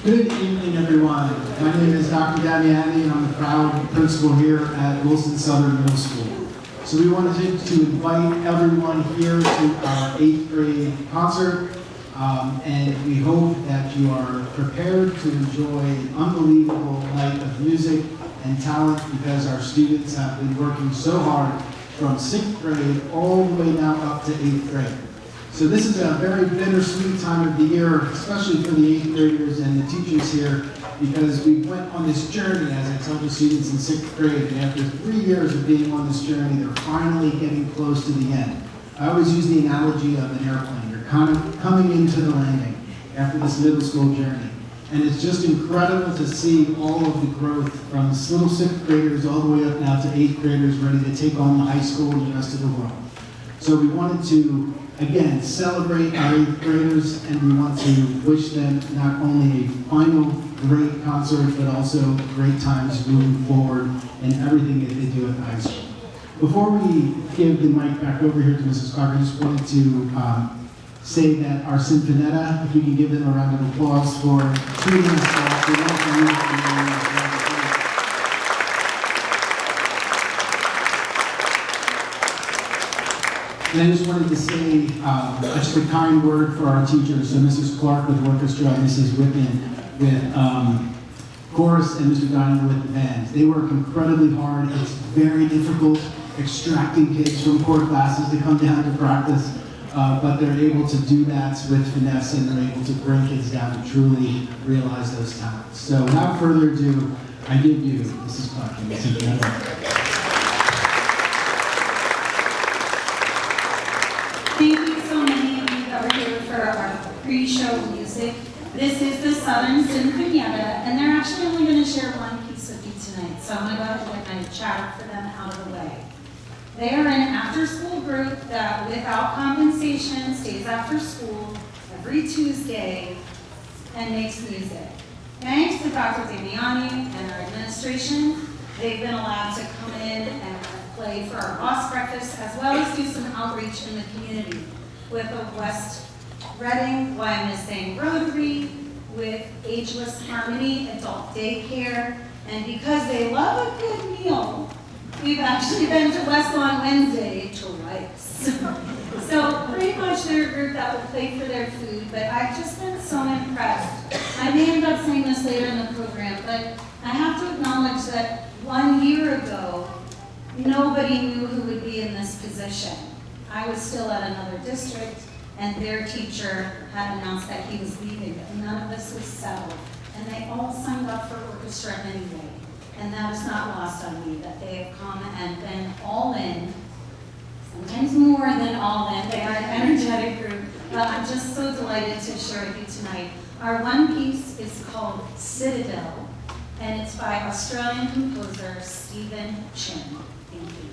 Good evening, everyone. My name is Dr. Damiani, and I'm the proud principal here at Wilson Southern Middle School. So we wanted to invite everyone here to our 8th grade concert, and we hope that you are prepared to enjoy an unbelievable night of music and talent, because our students have been working so hard from 6th grade all the way now up to 8th grade. So this is a very bittersweet time of the year, especially for the 8th graders and the teachers here, because we went on this journey, as I tell the students in 6th grade, and after 3 years of being on this journey, they're finally getting close to the end. I always use the analogy of an airplane. You're kind of coming into the landing after this middle school journey. And it's just incredible to see all of the growth from little 6th graders all the way up now to 8th graders ready to take on the high school and the rest of the world. So we wanted to, again, celebrate our 8th graders, and we want to wish them not only a final great concert, but also great times moving forward in everything that they do at the high school. Before we give the mic back over here to Mrs. Clark, I just wanted to say that our Sinfonetta, if we can give them a round of applause for treating us well. We welcome you. And I just wanted to say just a kind word for our teachers. So Mrs. Clark with Orchestra, Mrs. Wittman with chorus, and Mr. Deininger with the band. They work incredibly hard. It's very difficult extracting kids from core classes to come down to practice. But they're able to do that with finesse, and they're able to bring kids down to truly realize those talents. So without further ado, I give you Mrs. Clark and Mrs. Deininger. Thank you so many of you that were here for our pre-show music. This is the Southern Sinfonietta, and they're actually only going to share one piece with you tonight. So I'm going to go ahead and get my chatter for them out of the way. They are an after-school group that, without compensation, stays after school every Tuesday and makes music. Thanks to Dr. Damiani and our administration, they've been allowed to come in and play for our boss breakfast, as well as do some outreach in the community with the West Reading, Why I'm Missing Rotary, with Ageless Harmony Adult Daycare, and because they love a good meal, we've actually been to West on Wednesday twice. So pretty much they're a group that will play for their food, but I've just been so impressed. I may end up saying this later in the program, but I have to acknowledge that 1 year ago, nobody knew who would be in this position. I was still at another district, and their teacher had announced that he was leaving, but none of this was settled. And they all signed up for orchestra anyway. And that is not lost on me, that they have come and been all in, sometimes more than all in. They are an energetic group. But I'm just so delighted to share with you tonight. Our one piece is called Citadel, and it's by Australian composer Stephen Chin. Thank you.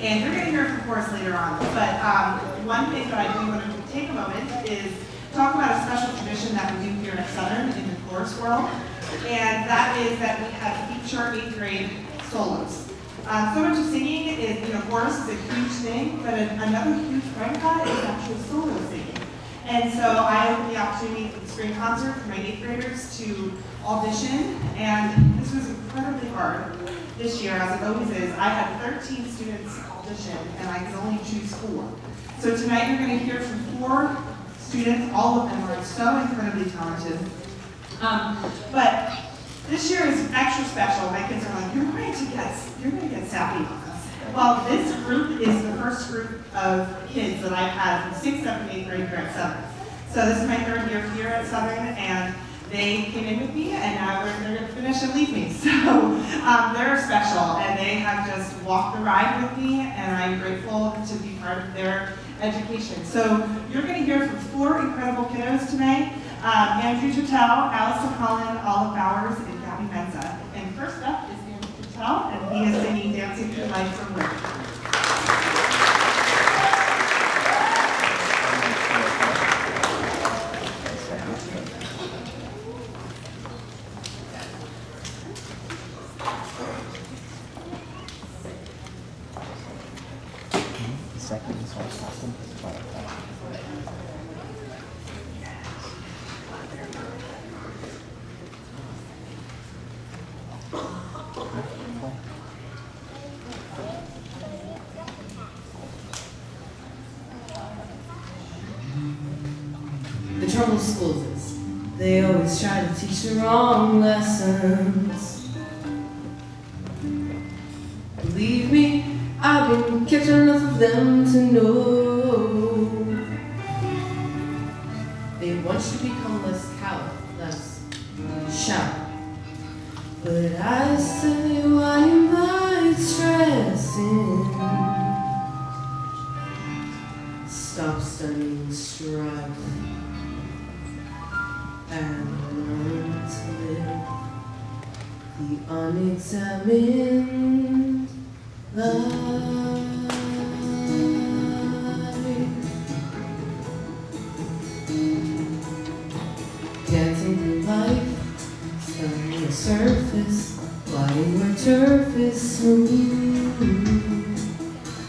And you're going to hear from chorus later on. But one thing that I do want to take a moment is talk about a special tradition that we do here at Southern in the chorus world. And that is that we have feature 8th grade solos. So much of singing is, chorus is a huge thing, but another huge part of that is actually solo singing. And so I opened the opportunity for the spring concert for my 8th graders to audition, and this was incredibly hard this year, as it always is. I had 13 students audition, and I could only choose 4. So tonight you're going to hear from 4 students. All of them are so incredibly talented. But this year is extra special. My kids are like, you're going to get sappy on us. Well, this group is the first group of kids that I've had from 6th, 7th, 8th grade here at Southern. So this is my 3rd year here at Southern, and they came in with me, and now they're going to finish and leave me. So they're special, and they have just walked the ride with me, and I'm grateful to be part of their education. So you're going to hear from 4 incredible kiddos tonight. Andrew Tuttle, Allison Holland, Olive Bowers, and Gabby Menza. And first up is Andrew Tuttle, and he is singing Dancing Through Life from Wittman. The trouble with schools is they always try to teach the wrong lessons. Believe me, I've been catching enough of them to know they want you to become less coward, less shallow. But I say, why am I stressing? Stop studying strife and learn to live the unexamined life. Dancing through life, studying the surface, gliding where turf is smooth.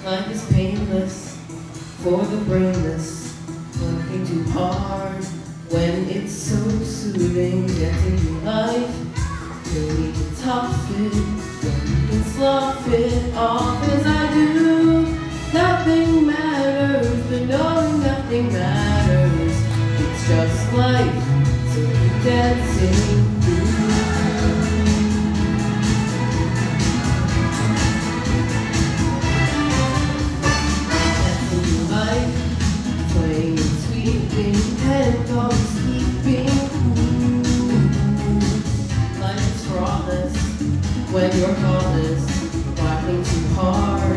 Life is painless for the brainless, working too hard when it's so soothing. Dancing through life, till we can tough it, we can slough it off as I do. Nothing matters, but knowing nothing matters. It's just life, so keep dancing through. And always keeping cool. Life is flawless when you're flawless, working too hard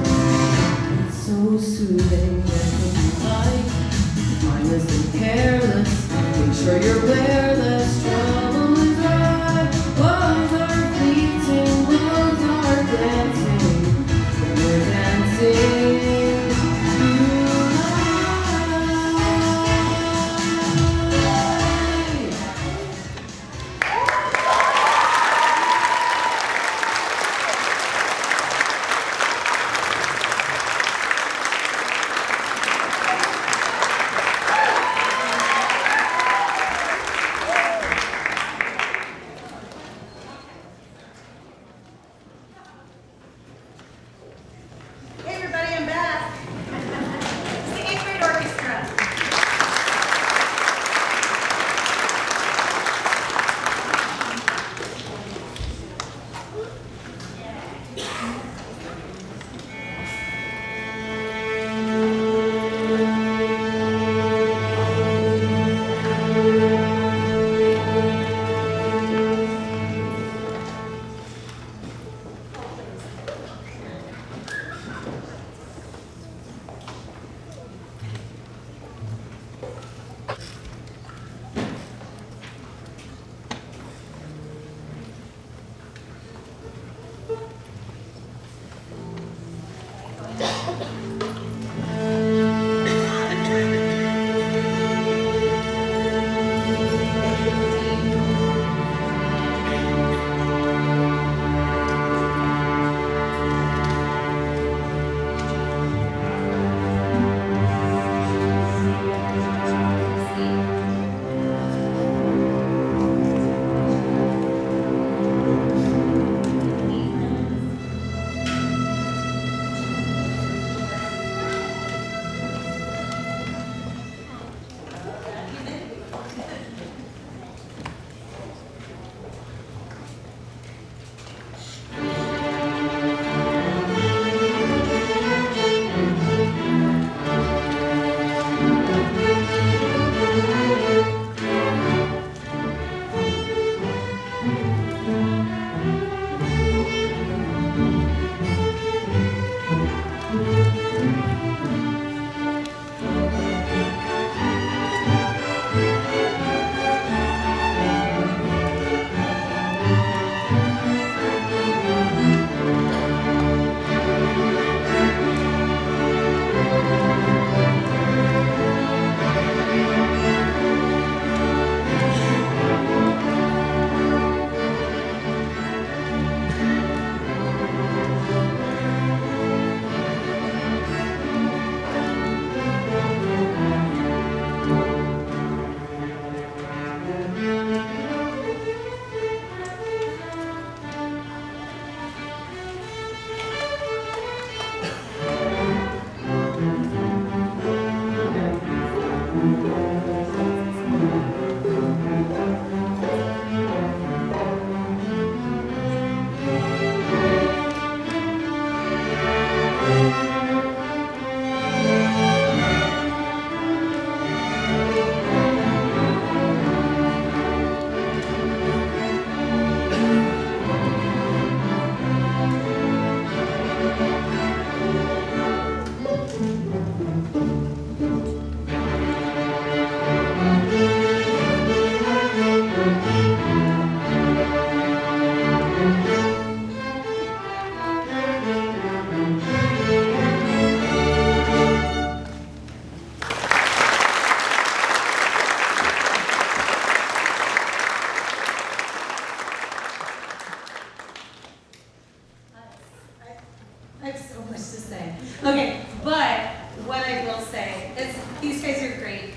I have so much to say. Okay, but what I will say is these guys are great.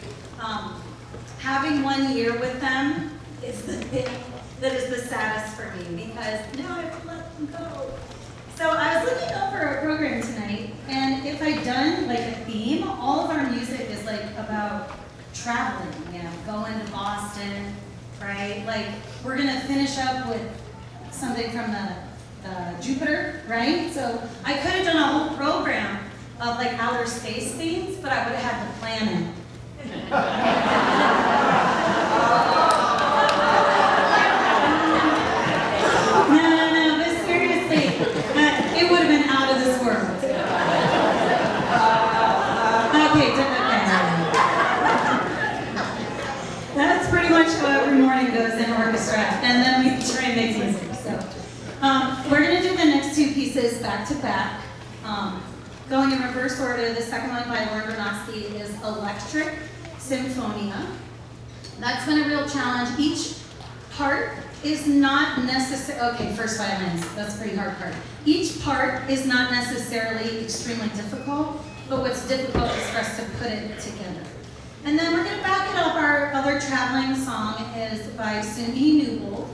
Having 1 year with them is the thing that is the saddest for me because now I have to let them go. So I was looking over our program tonight, and if I'd done like a theme, all of our music is like about traveling, you know, going to Boston, right? Like we're gonna finish up with something from the Jupiter, right? So I could have done a whole program of like outer space themes, but I would have had the planet. No, but seriously, it would have been out of this world. Okay, that's pretty much how every morning goes in orchestra, and then we try and make music. So we're going to do the next two pieces back to back. Going in reverse order, the second one by Lauren Bernofsky is Electric Symphonia. That's been a real challenge. Each part is not necessarily, okay, first violins, that's a pretty hard part. Each part is not necessarily extremely difficult, but what's difficult is for us to put it together. And then we're going to back it up. Our other traveling song is by Cindy Newbold,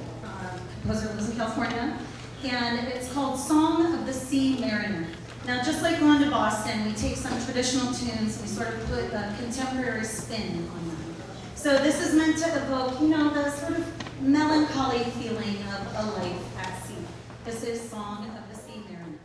composer who lives in California, and it's called Song of the Sea Mariner. Now, just like going to Boston, we take some traditional tunes and we sort of put a contemporary spin on them. So this is meant to evoke, you know, the sort of melancholy feeling of a life at sea. This is Song of the Sea Mariner.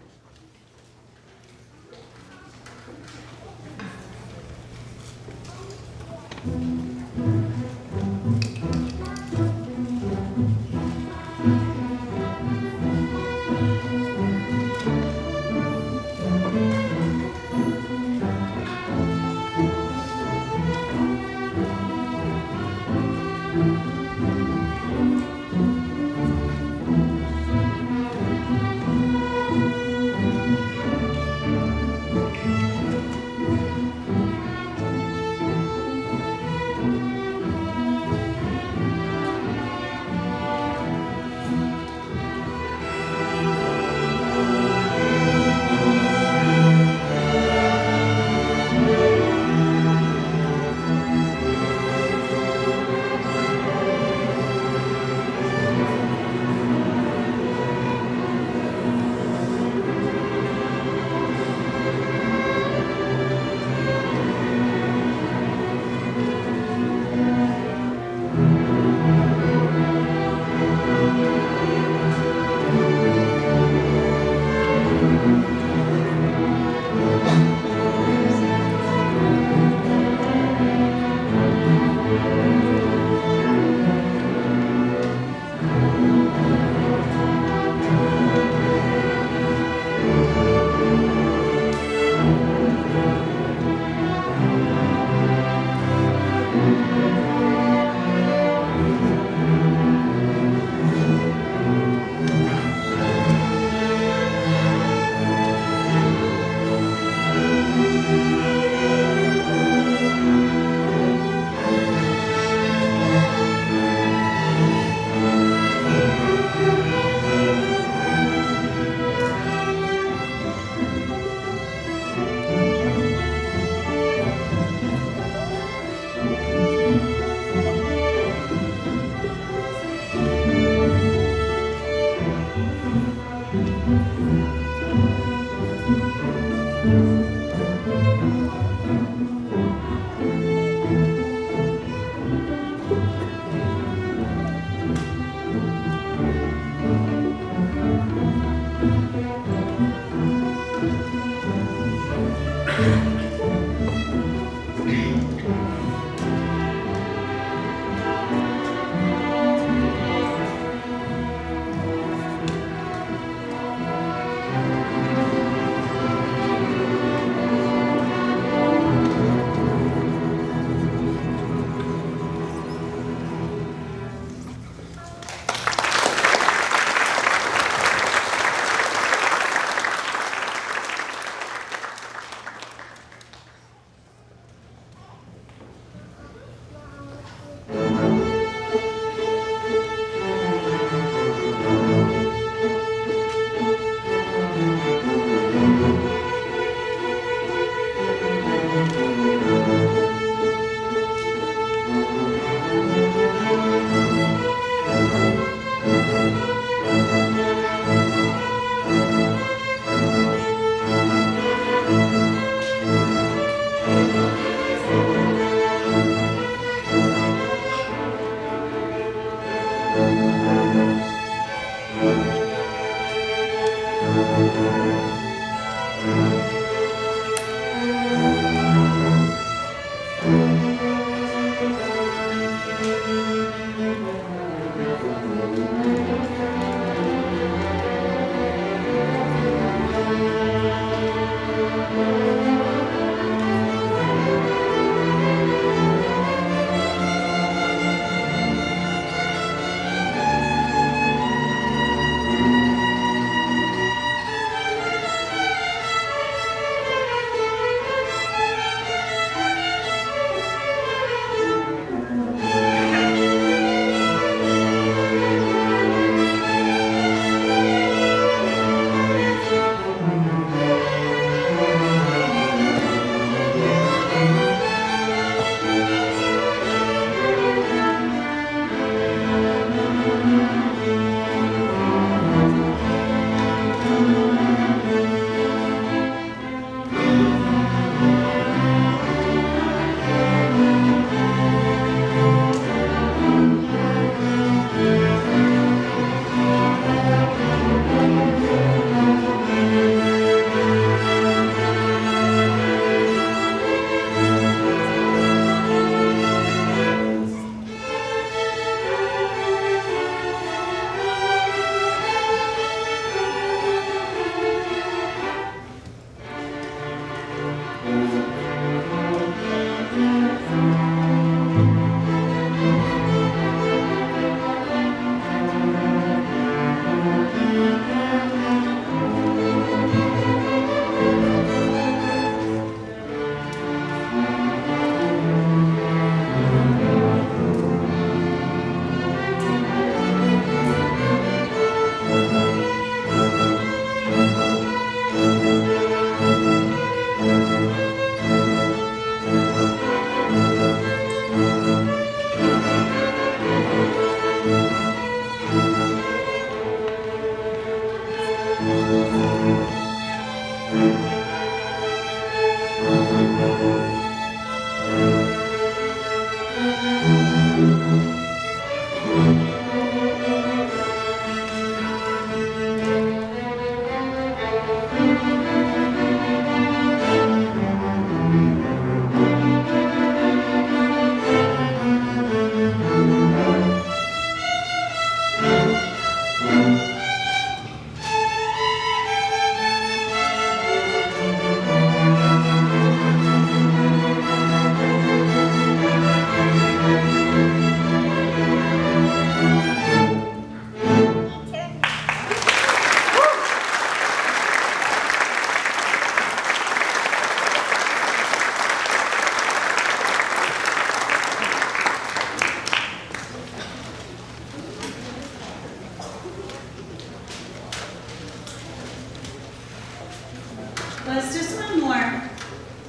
Let's just one more,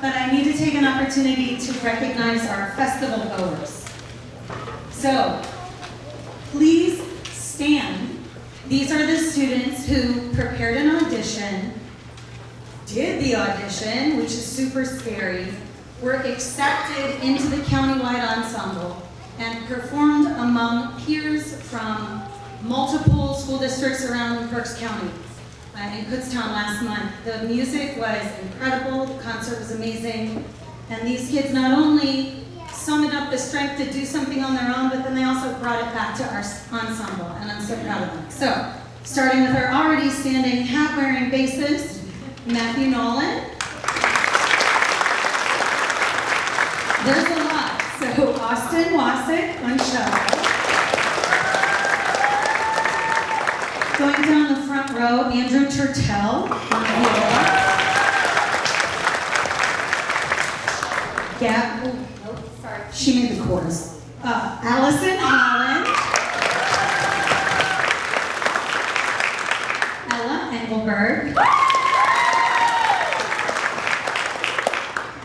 but I need to take an opportunity to recognize our festival goers. So, please stand. These are the students who prepared an audition did the audition, which is super scary, were accepted into the countywide ensemble and performed among peers from multiple school districts around Berks County in Kutztown last month. The music was incredible, the concert was amazing, and these kids not only summoned up the strength to do something on their own, but then they also brought it back to our ensemble, and I'm so proud of them. So, starting with our already standing hat-wearing bassist, Matthew Nolan. There's a lot. So, Austin Wasik on cello. Going down the front row, Andrew Turtell on viola. She made the chorus. Allison Holland. Ella Engelberg.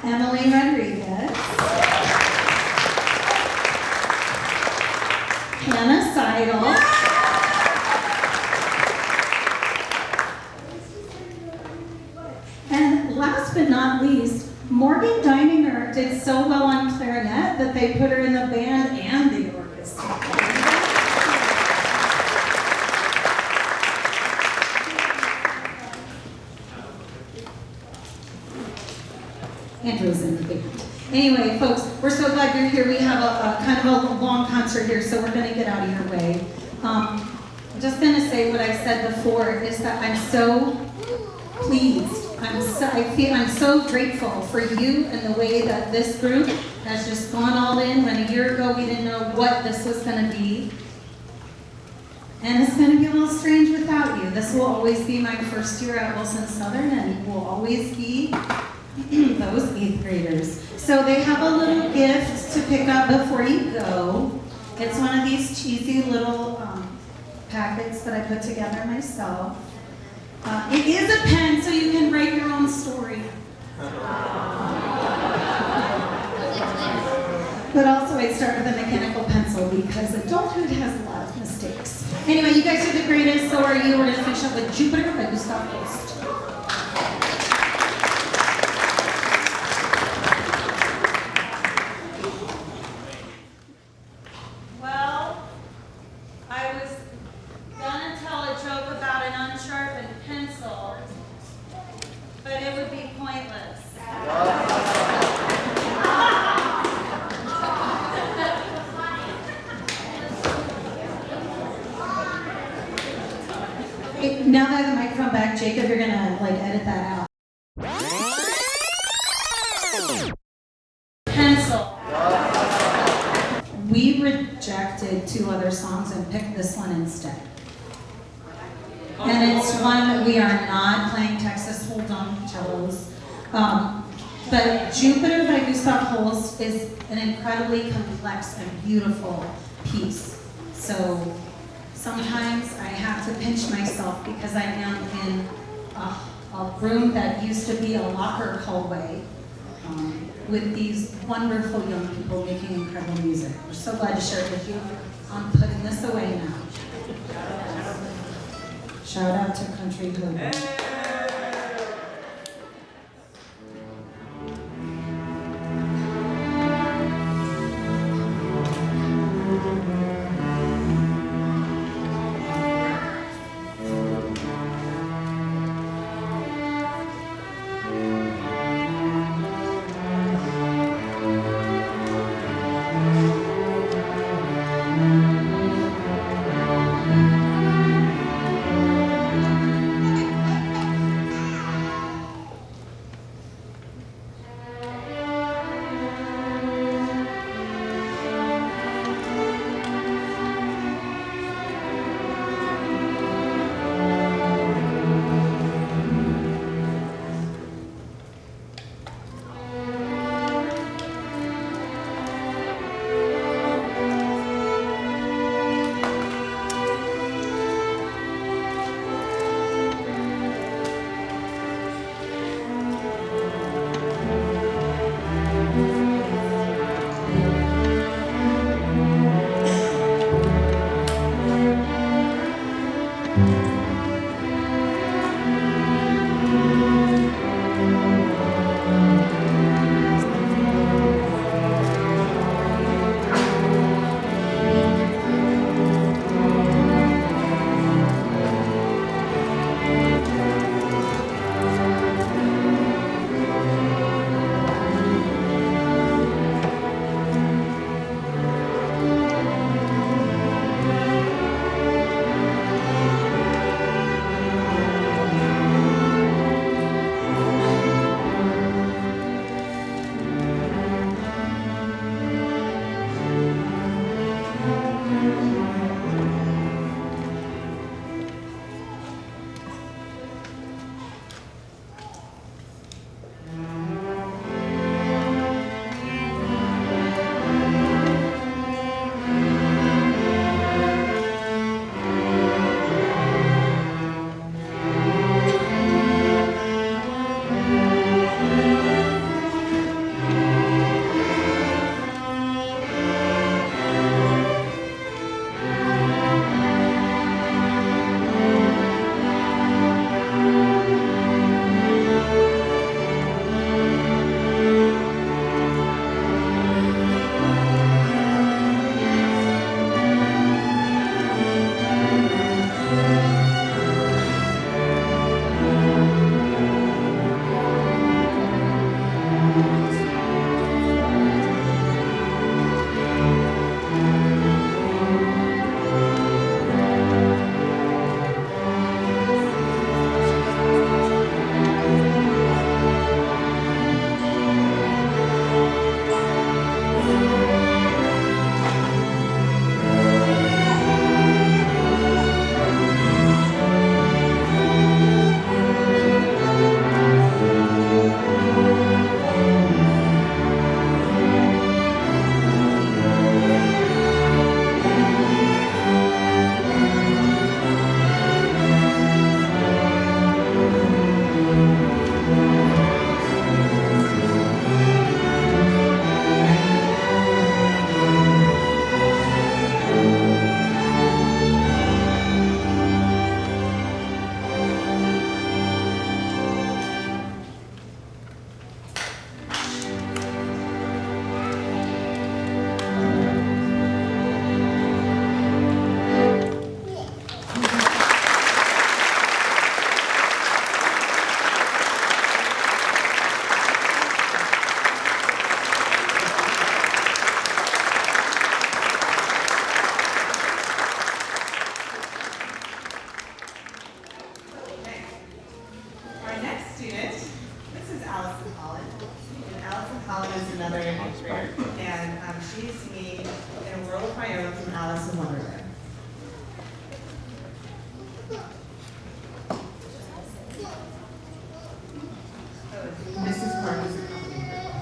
Emily Rodriguez. Hannah Seidel. And last but not least, Morgan Deininger did so well on clarinet that they put her in the band and the orchestra. Andrew's in the band. Anyway, folks, we're so glad you're here. We have a kind of a long concert here, so we're going to get out of your way. I'm just going to say what I said before, is that I'm so pleased. I'm so grateful for you and the way that this group has just gone all in. When a year ago we didn't know what this was going to be. And it's going to be a little strange without you. This will always be my first year at Wilson Southern, and will always be those 8th graders. So they have a little gift to pick up before you go. It's one of these cheesy little packets that I put together myself. It is a pen, so you can write your own story. But also I start with a mechanical pencil because adulthood has a lot of mistakes. Anyway, you guys are the greatest, so are you. We're going to finish up with Jupiter by Gustav Holst. Well, I was gonna tell a joke about an unsharpened pencil, but it would be pointless. Okay, now that I have the microphone back, Jacob, you're gonna edit that out. Pencil. We rejected 2 other songs and picked this one instead. And it's one that we are not playing Texas Hold'em cellos. But Jupiter by Gustav Holst is an incredibly complex and beautiful piece. So sometimes I have to pinch myself because I am in a room that used to be a locker hallway with these wonderful young people making incredible music. We're so glad to share it with you. I'm putting this away now. Shout out to Country Hood. another eighth grader, and she's singing In a World of My Own from Alice in Wonderland. Mrs. Clark is accompanying her.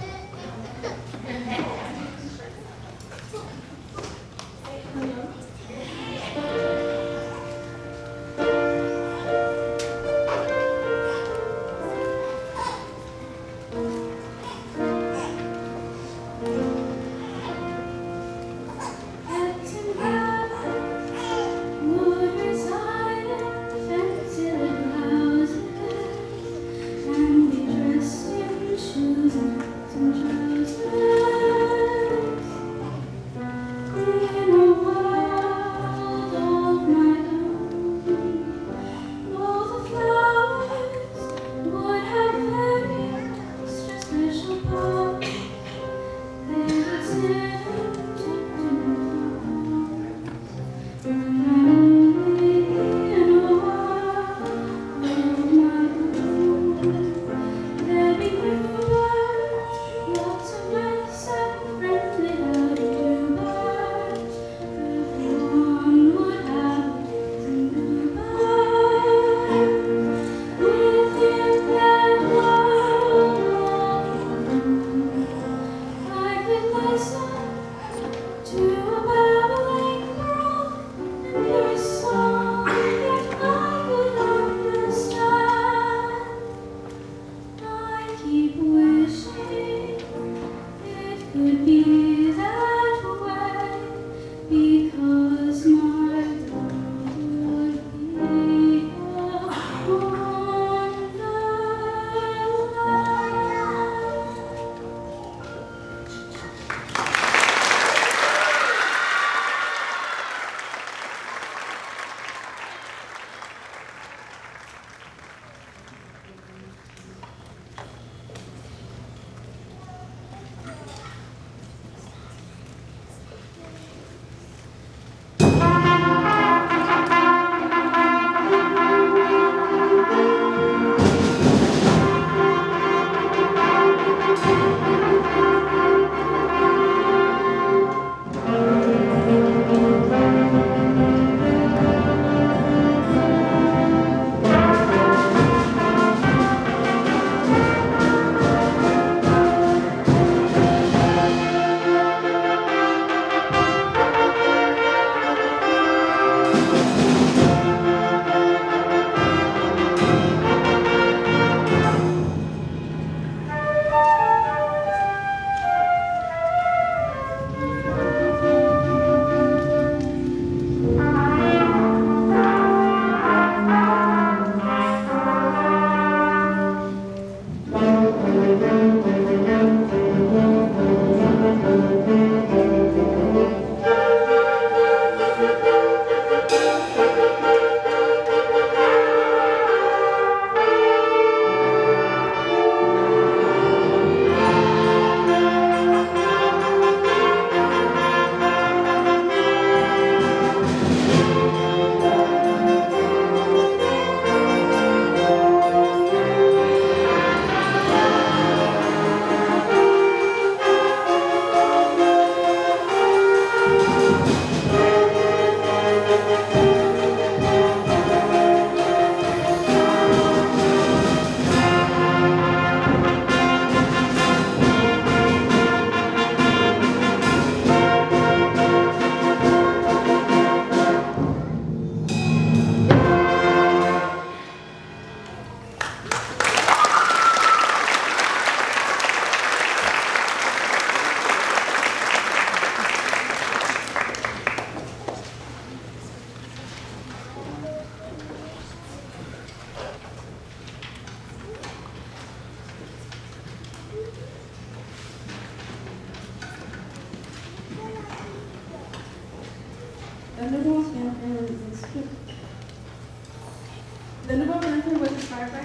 The Nobel Method was inspired by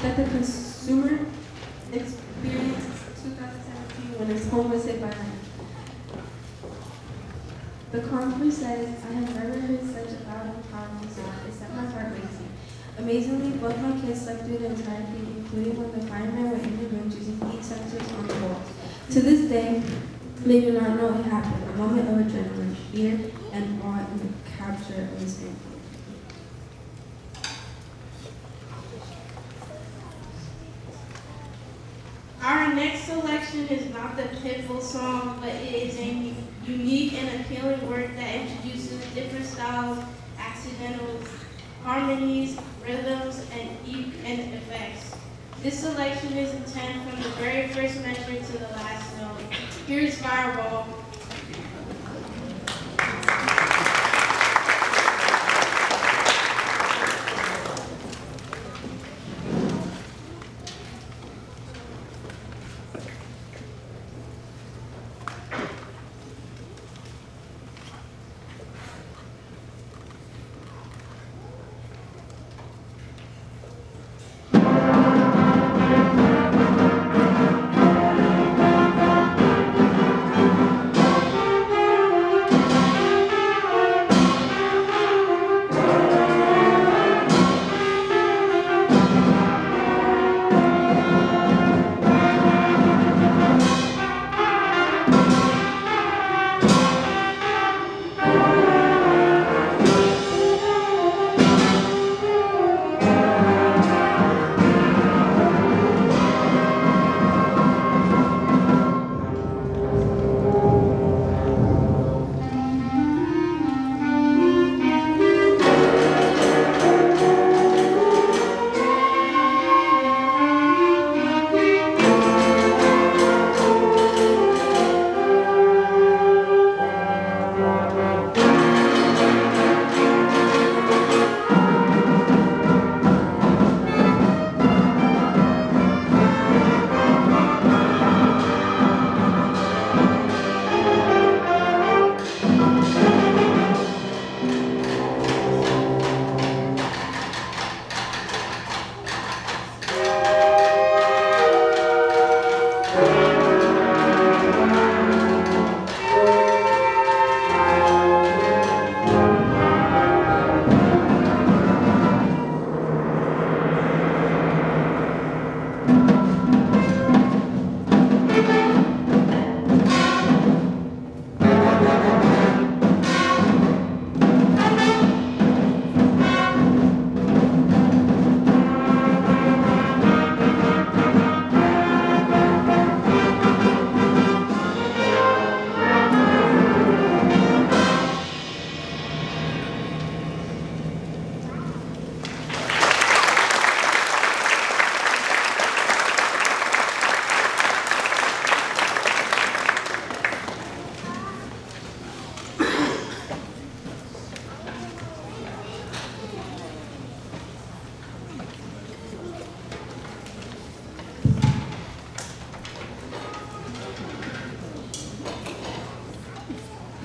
that the consumer experienced 2017 when his home was hit by lightning. The conference says, I have never heard such a loud and powerful sound. It set my heart racing. Amazingly, both my kids slept through the entire thing, including when the firemen were in the room using heat sensors on the walls. To this day, many do not know it happened. A moment of adrenaline, fear, and awe in the capture of this anthem. Our next selection is not the Pitbull song, but it is a unique and appealing work that introduces different styles, accidentals, harmonies, rhythms, and effects. This selection is intent from the very first measure to the last note. Here's Fireball.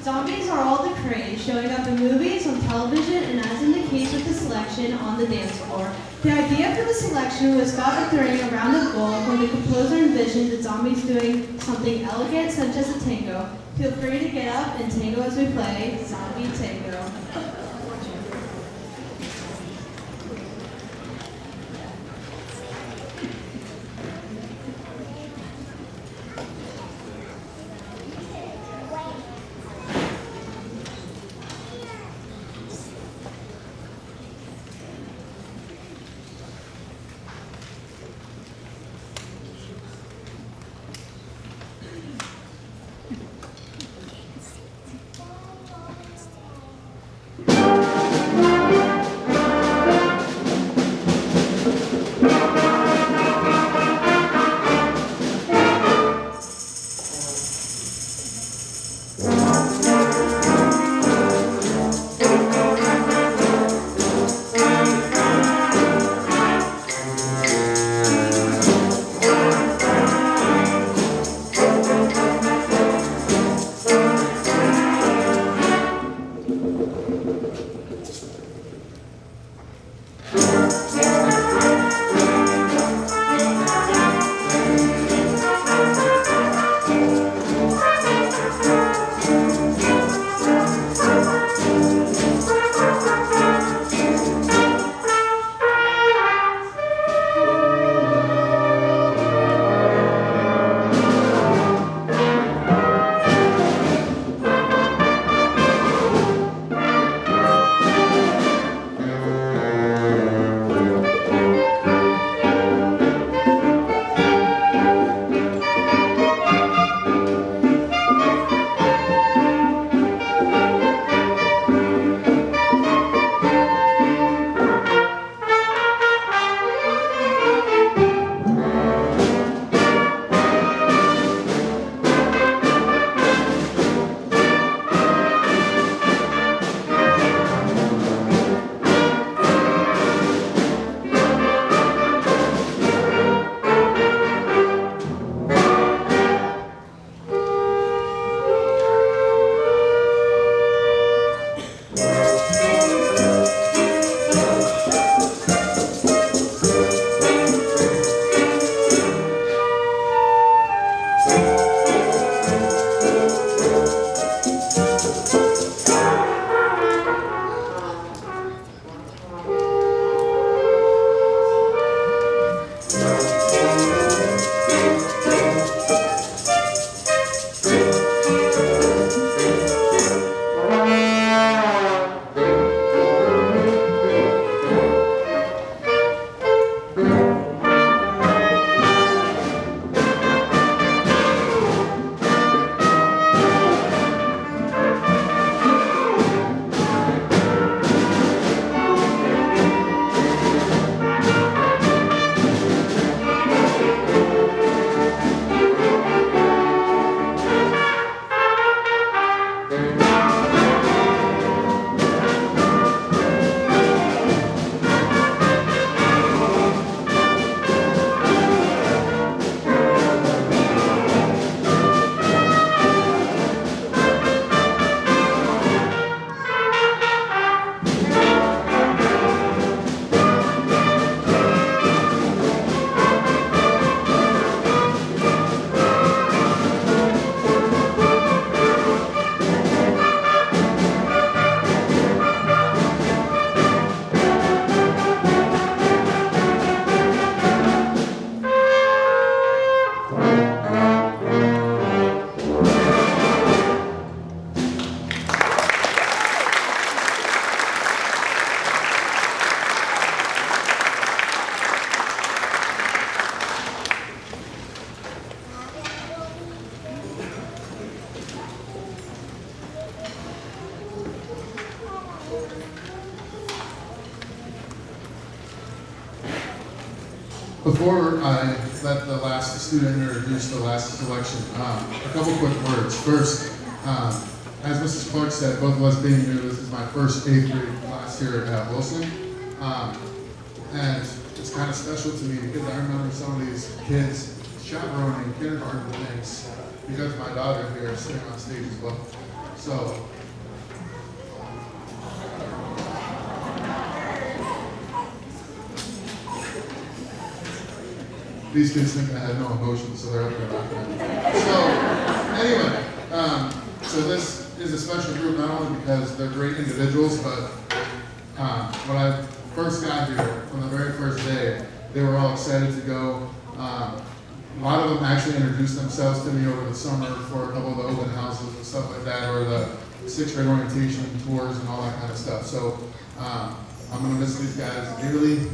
Zombies are all the craze, showing up in movies, on television, and as in the case with the selection, on the dance floor. The idea for the selection was thought of during a round of golf when the composer envisioned the zombies doing something elegant such as a tango. Feel free to get up and tango as we play Zombie Tango. Before I let the last student introduce the last selection, a couple quick words. First, as Mrs. Clark said, both of us being new, this is my first 8th grade class here at Wilson. And it's kind of special to me because I remember some of these kids chaperoning kindergarten things because my daughter here is sitting on stage as well. So, these kids think I had no emotion, so they're up there laughing. So, anyway, so this is a special group not only because they're great individuals, but when I first got here, from the very first day, they were all excited to go. A lot of them actually introduced themselves to me over the summer for a couple of the open houses and stuff like that, or the 6th grade orientation tours and all that kind of stuff. So I'm gonna miss these guys dearly.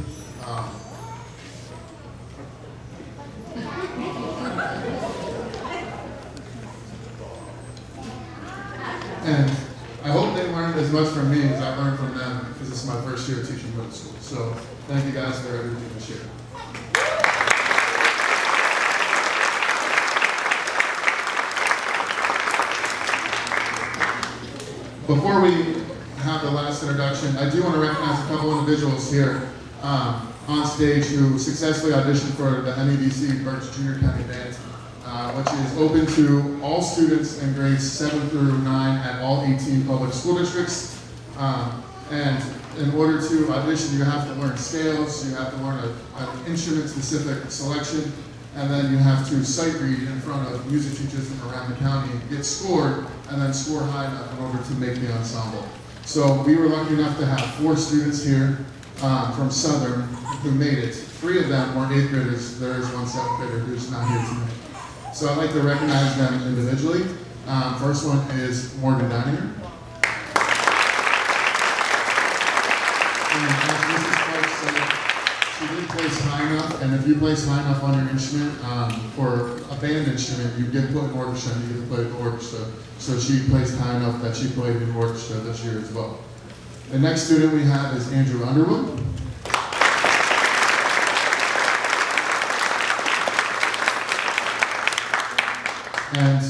And I hope they learned as much from me as I learned from them, because this is my first year teaching middle school. So thank you guys for everything to share. Before we have the last introduction, I do want to recognize a couple individuals here on stage who successfully auditioned for the MEDC Berks Junior County Band, which is open to all students in grades 7 through 9 at all 18 public school districts. And in order to audition, you have to learn scales, you have to learn an instrument-specific selection, and then you have to sight read in front of music teachers from around the county, get scored, and then score high enough in order to make the ensemble. So we were lucky enough to have 4 students here from Southern who made it. 3 of them were 8th graders. There is one 7th grader who's not here tonight. So I'd like to recognize them individually. First one is Morgan Deininger. And as Mrs. Clark said, she did place high enough, and if you place high enough on your instrument, for a band instrument, you get put in orchestra and you get to play the orchestra. So she placed high enough that she played in orchestra this year as well. The next student we have is Andrew Underwood. And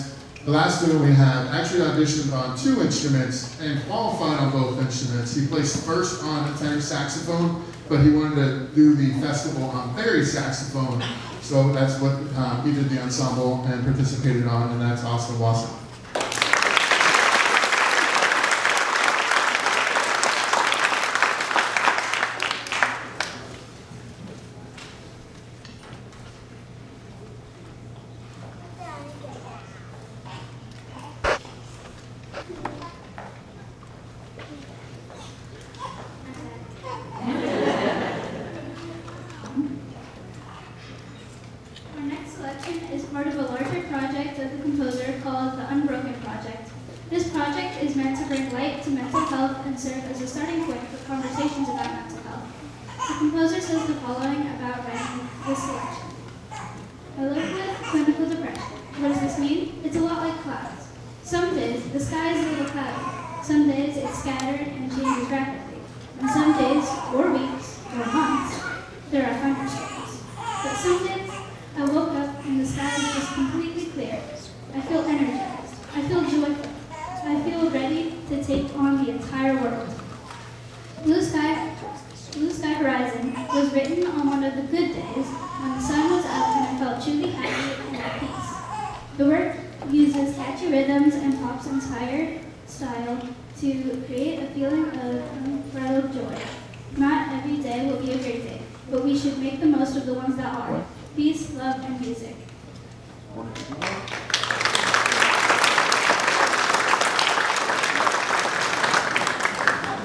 the last student we have actually auditioned on 2 instruments and qualified on both instruments. He placed first on a tenor saxophone, but he wanted to do the festival on bari saxophone. So that's what he did the ensemble and participated on, and that's Austin Wasson.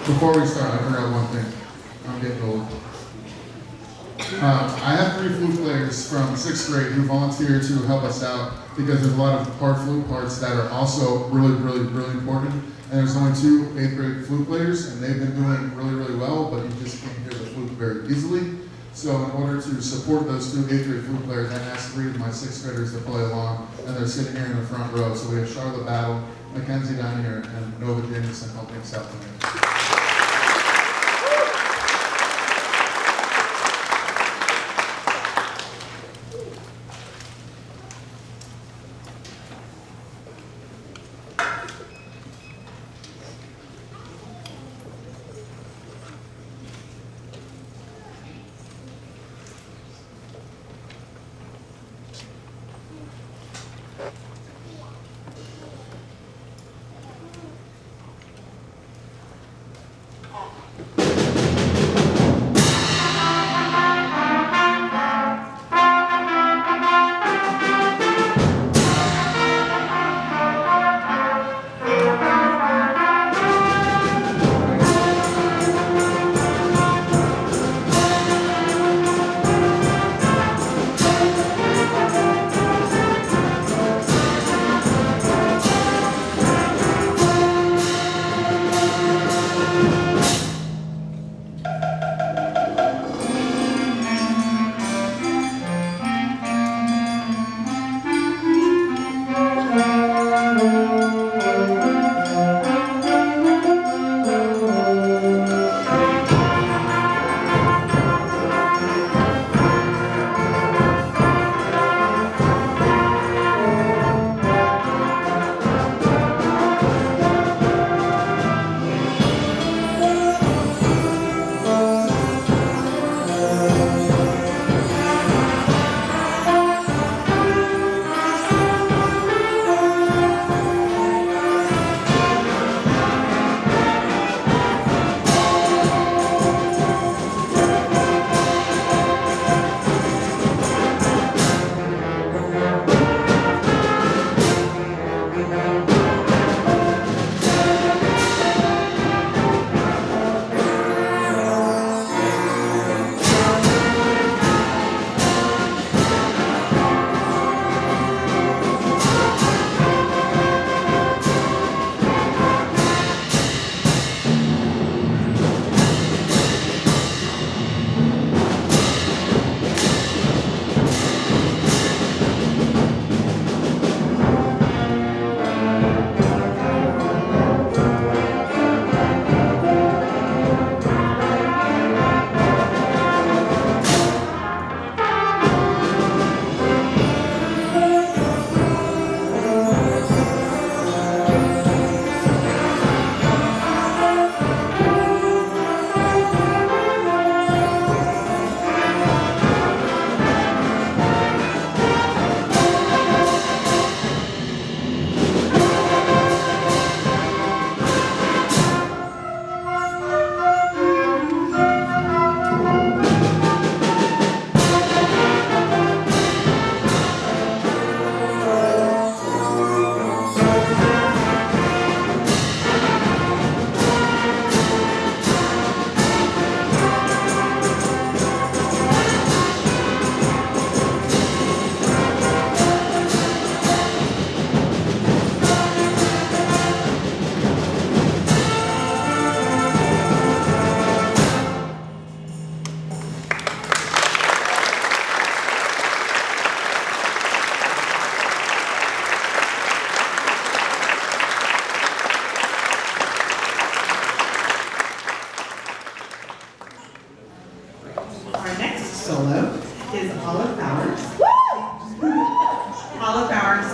Before we start, I forgot one thing. I'm getting old. I have 3 flute players from 6th grade who volunteered to help us out because there's a lot of part flute parts that are also really important. And there's only 2 8th grade flute players, and they've been doing really well, but you just can't hear the flute very easily. So in order to support those 2 8th grade flute players, I asked 3 of my 6th graders to play along, and they're sitting here in the front row. So we have Charlotte Battle, Mackenzie Deininger, and Nova Jamison helping us out tonight.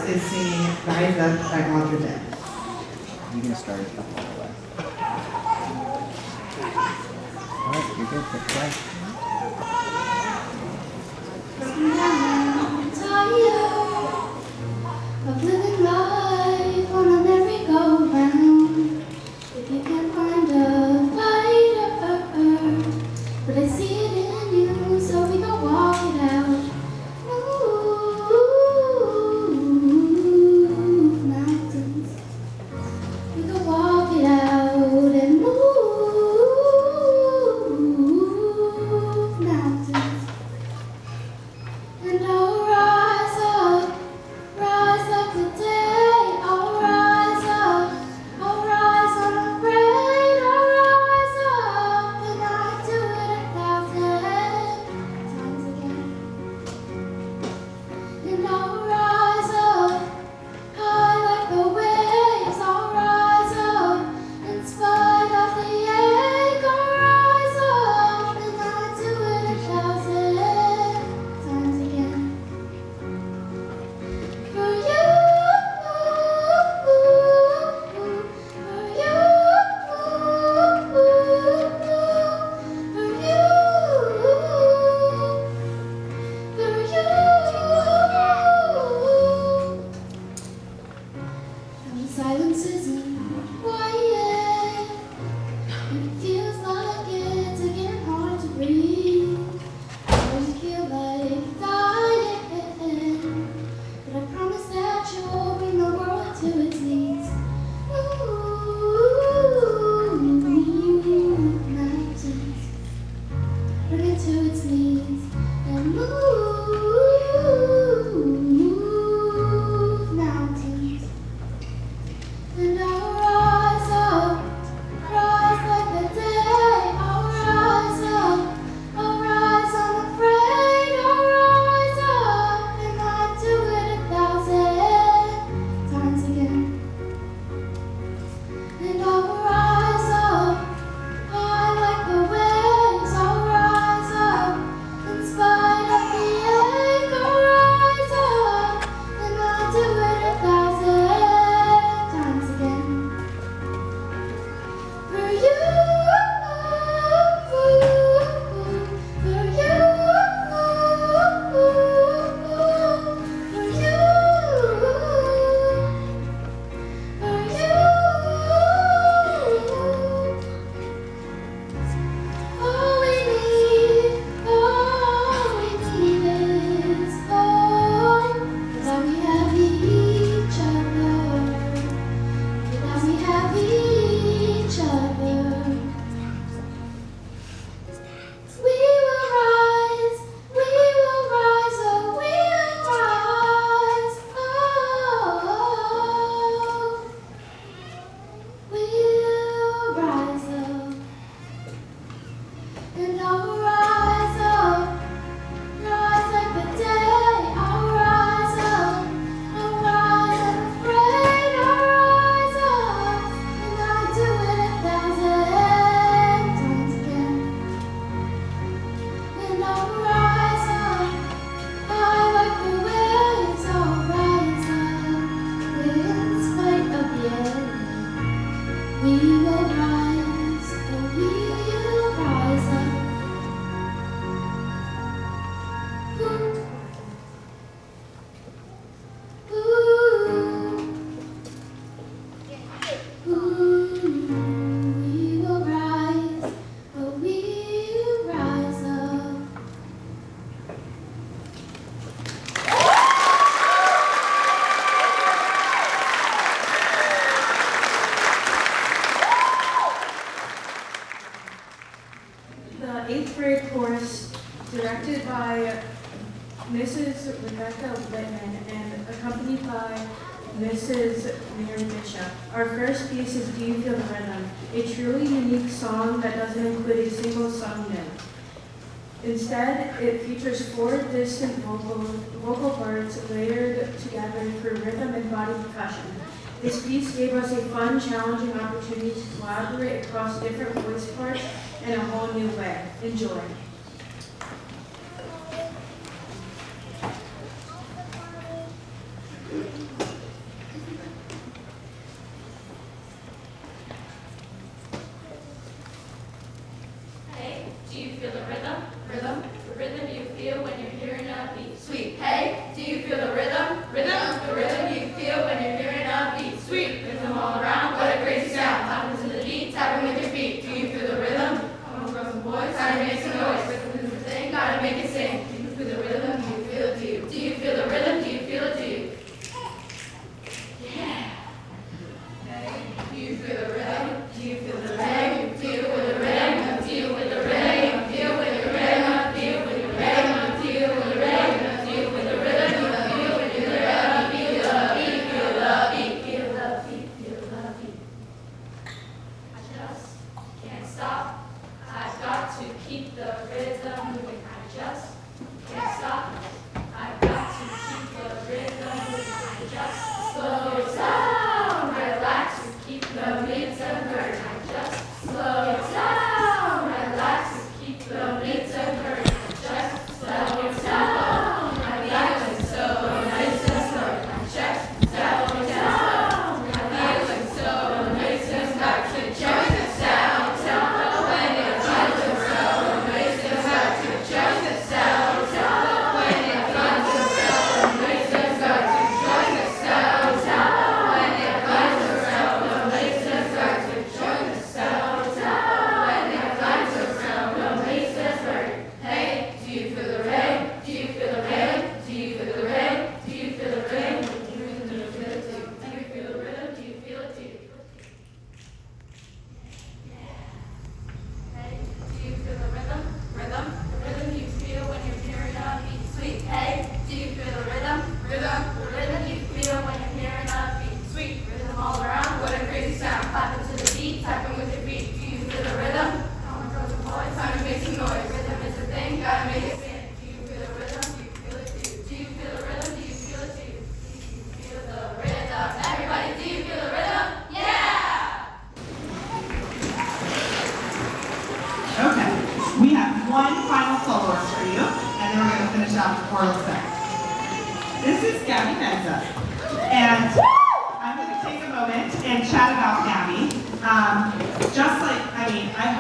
chorus is singing Rise Up by Audra Day. You can start it all the way. Alright, you're good. Hit play. I'm tired of living life on a merry-go-round. If you can't find a fighter, but I see it in you, so we go walk it out. Move mountains. We go walk it out and move mountains. And I'll rise like the day. I'll rise unafraid. I'll rise up, and I do it 1,000 times again. And I'll rise up, high like the waves. I'll rise up, in spite of the ache. I'll rise up, and I do it 1,000 times again. For you, and the silence isn't quiet. And it feels like it's again hard to breathe. When you feel like dying, but I promise that you'll bring the world to its knees. Mountains, bring it to its knees and move mountains. And I'll rise like the day. I'll rise unafraid. I'll rise up, and I do it 1,000 times again. And I'll rise up, high like the waves. I'll rise up, in spite of the ache. I'll rise up, and I do it 1,000 times again. For you, for you, for all we need is hope. That we have each other. That we have each other. We will rise, oh, we will rise, oh, we'll rise up, and I'll rise up, rise like the day. I'll rise unafraid. I'll rise up, and I do it 1,000 times again. And I'll rise up, high like the waves. I'll rise up, in spite of the enemy. We will rise, oh, we will rise up. We will rise, oh, we will rise up. The 8th grade chorus, directed by Mrs. Rebecca Wittman and accompanied by Mrs. Mary Bishop. Our first piece is Do You Feel the Rhythm, a truly unique song that doesn't include a single sung note. Instead, it features 4 distant vocal parts layered together through rhythm and body percussion. This piece gave us a fun, challenging opportunity to collaborate across different voice parts in a whole new way. Enjoy. Thank you.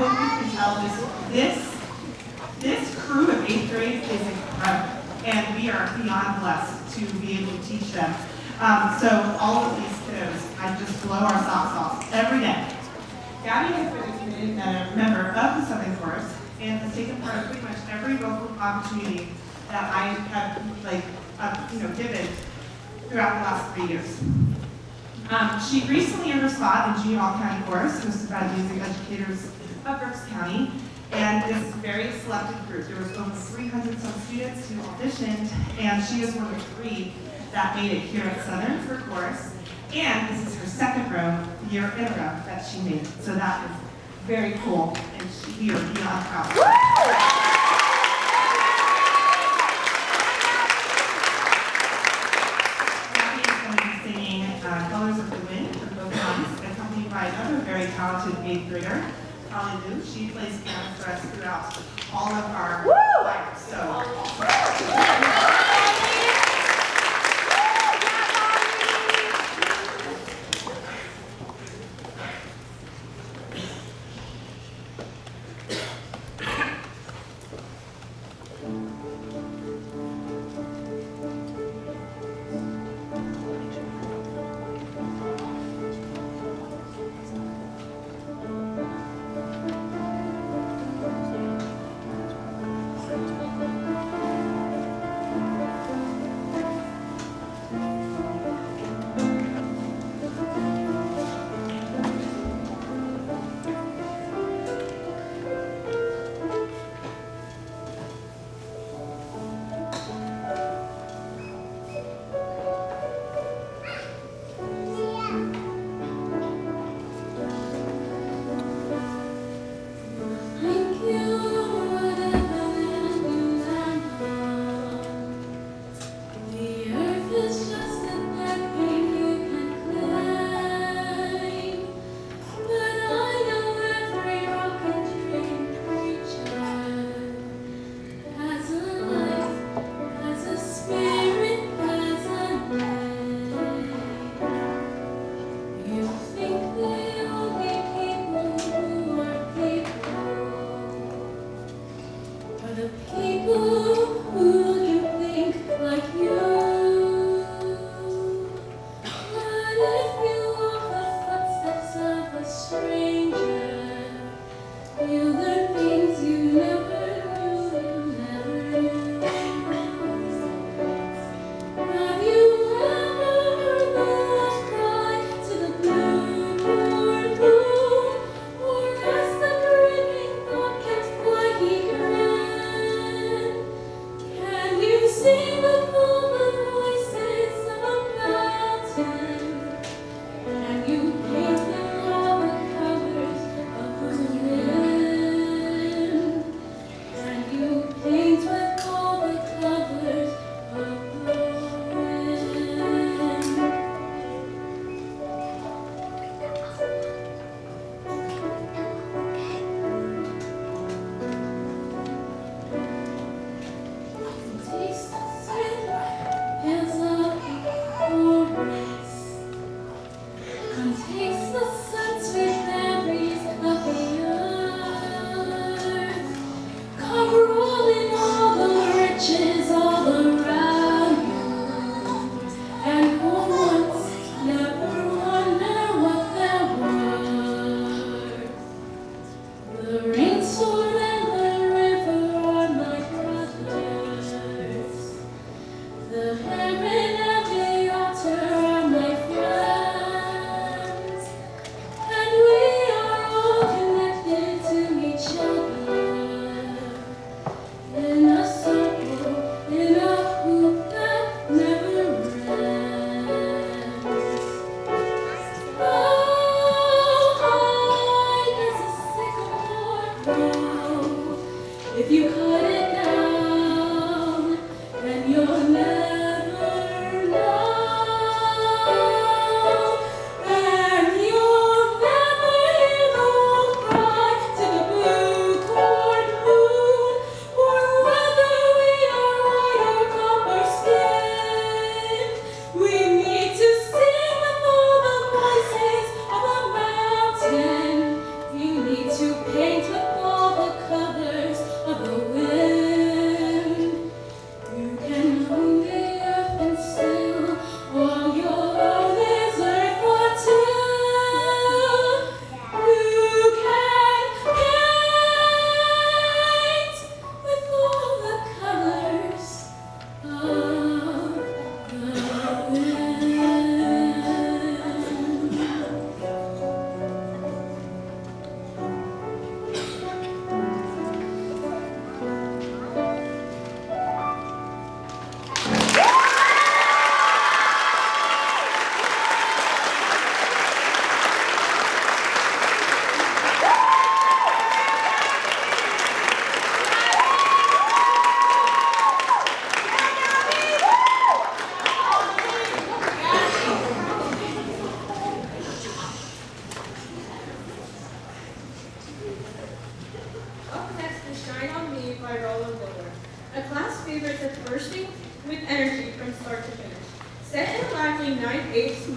hope you can tell this crew of 8th grade is incredible, and we are beyond blessed to be able to teach them. So all of these kiddos, I just blow our socks off every day. Gabby has been a committed member of the Southern Chorus and has taken part in pretty much every vocal opportunity that I have given throughout the last 3 years. She recently earned her spot in Junior All-County Chorus, hosted by the music educators of Berks County, and this very selected group. There was over 300 some students who auditioned, and she is one of 3 that made it here at Southern for chorus. And this is her second year in a row that she made it. So that is very cool, and we are beyond proud. Gabby is going to be singing Colors of the Wind for both songs, accompanied by another very talented 8th grader, Holly Lou. She plays piano for us throughout all of our choirs. So.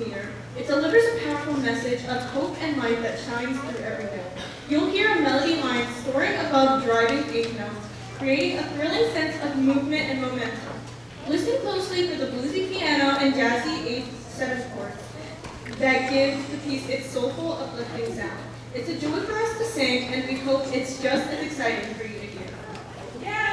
clear. It delivers a powerful message of hope and light that shines through every note. You'll hear a melody line soaring above driving eighth notes, creating a thrilling sense of movement and momentum. Listen closely for the bluesy piano and jazzy 8/7 chords that gives the piece its soulful, uplifting sound. It's a joy for us to sing, and we hope it's just as exciting for you to hear. Yay!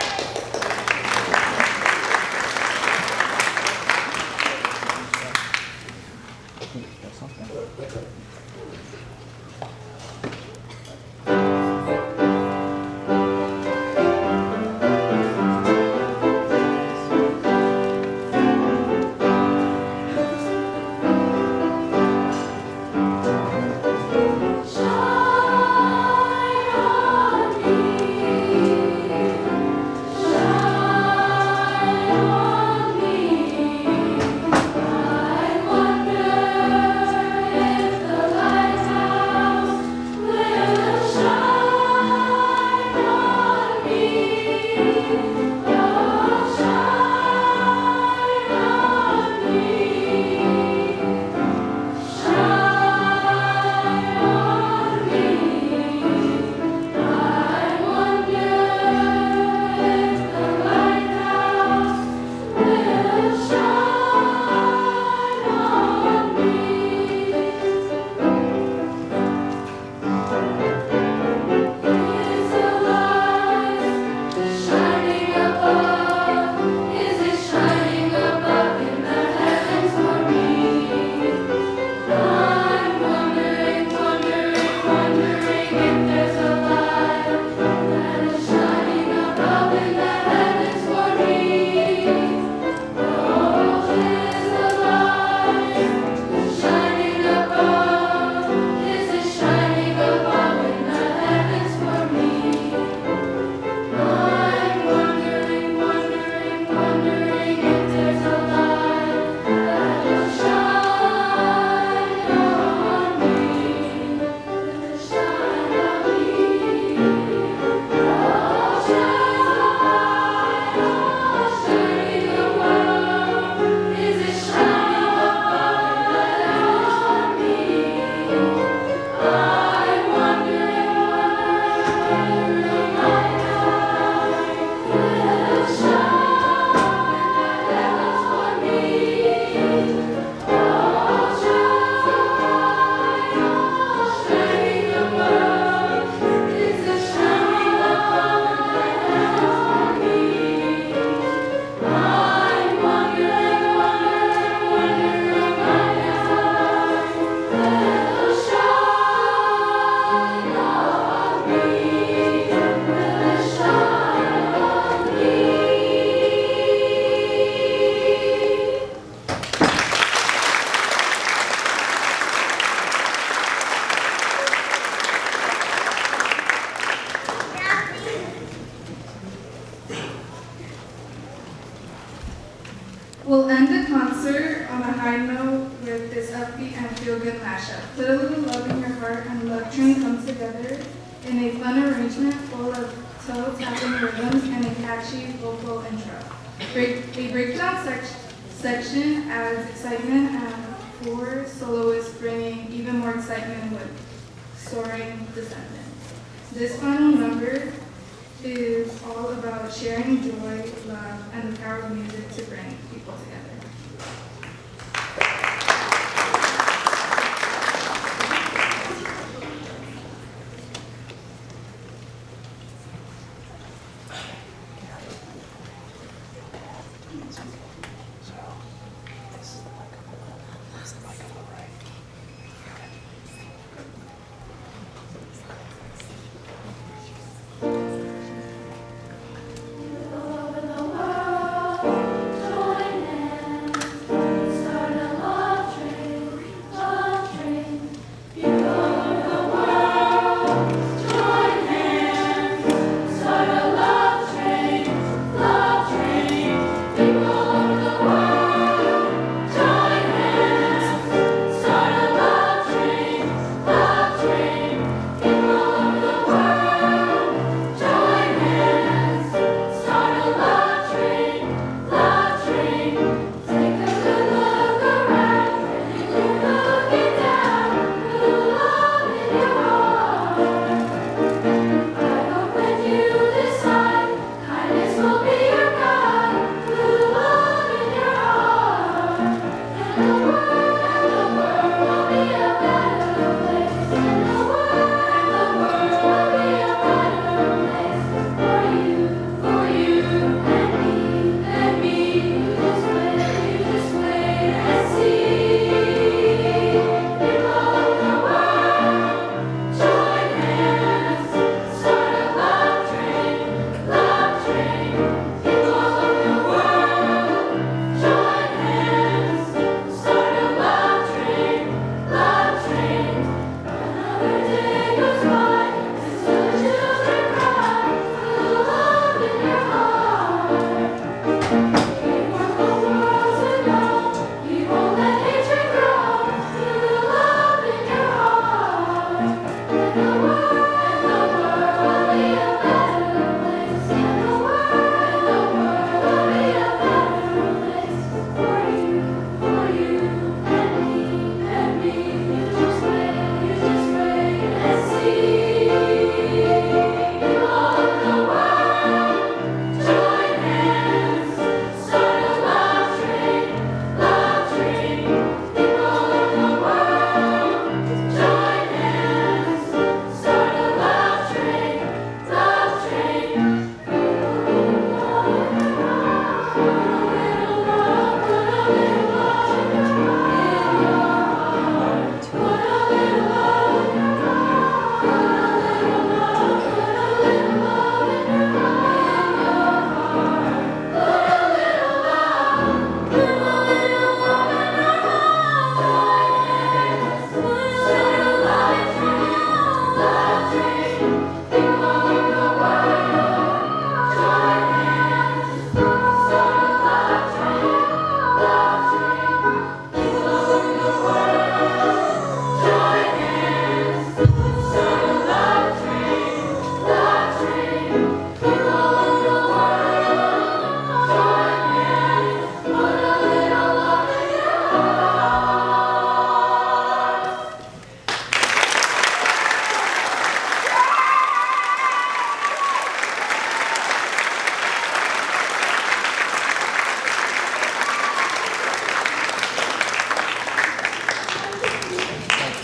We'll end the concert on a high note with this upbeat and feel-good mashup. Put a little love in your heart and Love Train comes together in a fun arrangement full of toe-tapping rhythms and a catchy vocal intro. A breakdown section adds excitement and four soloists bringing even more excitement with soaring descendants. This final number is all about sharing joy, love, and the power of music to bring people together. All over the world, join hands.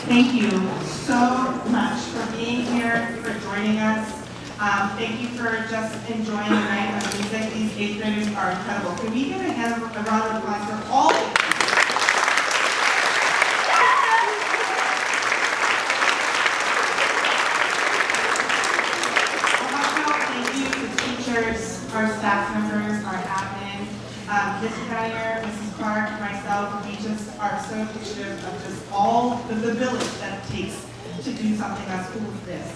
Thank you so much for being here, for joining us. Thank you for just enjoying the night of music. These 8th graders are incredible. Can we give a round of applause for all 8th graders? Thank you to teachers, our staff members, our admin, Ms. Deininger, Mrs. Clark, myself. We just are so appreciative of just all the village that it takes to do something as cool as this.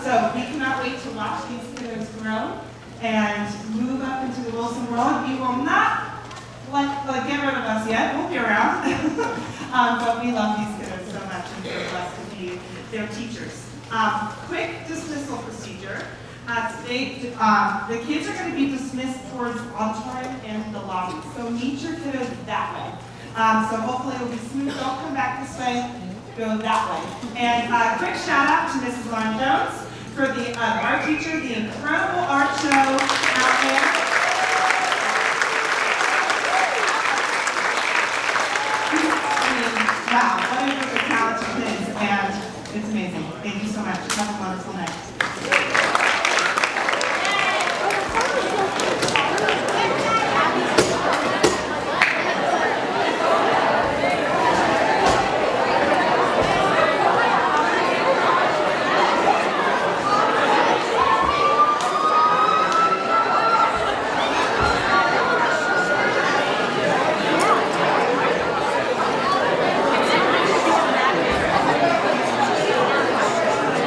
So we cannot wait to watch these kiddos grow and move up into the Wilson world. You will not get rid of us yet. We'll be around. But we love these kiddos so much and we're blessed to be their teachers. Quick dismissal procedure. Today, the kids are going to be dismissed towards auditorium and the lobby. So meet your kiddos that way. So hopefully it'll be smooth. Don't come back this way. Go that way. And quick shout out to Mrs. Lon Jones for the art teacher, the incredible art show out there. Wow, what a group of talented kids, and it's amazing. Thank you so much. Have a wonderful night.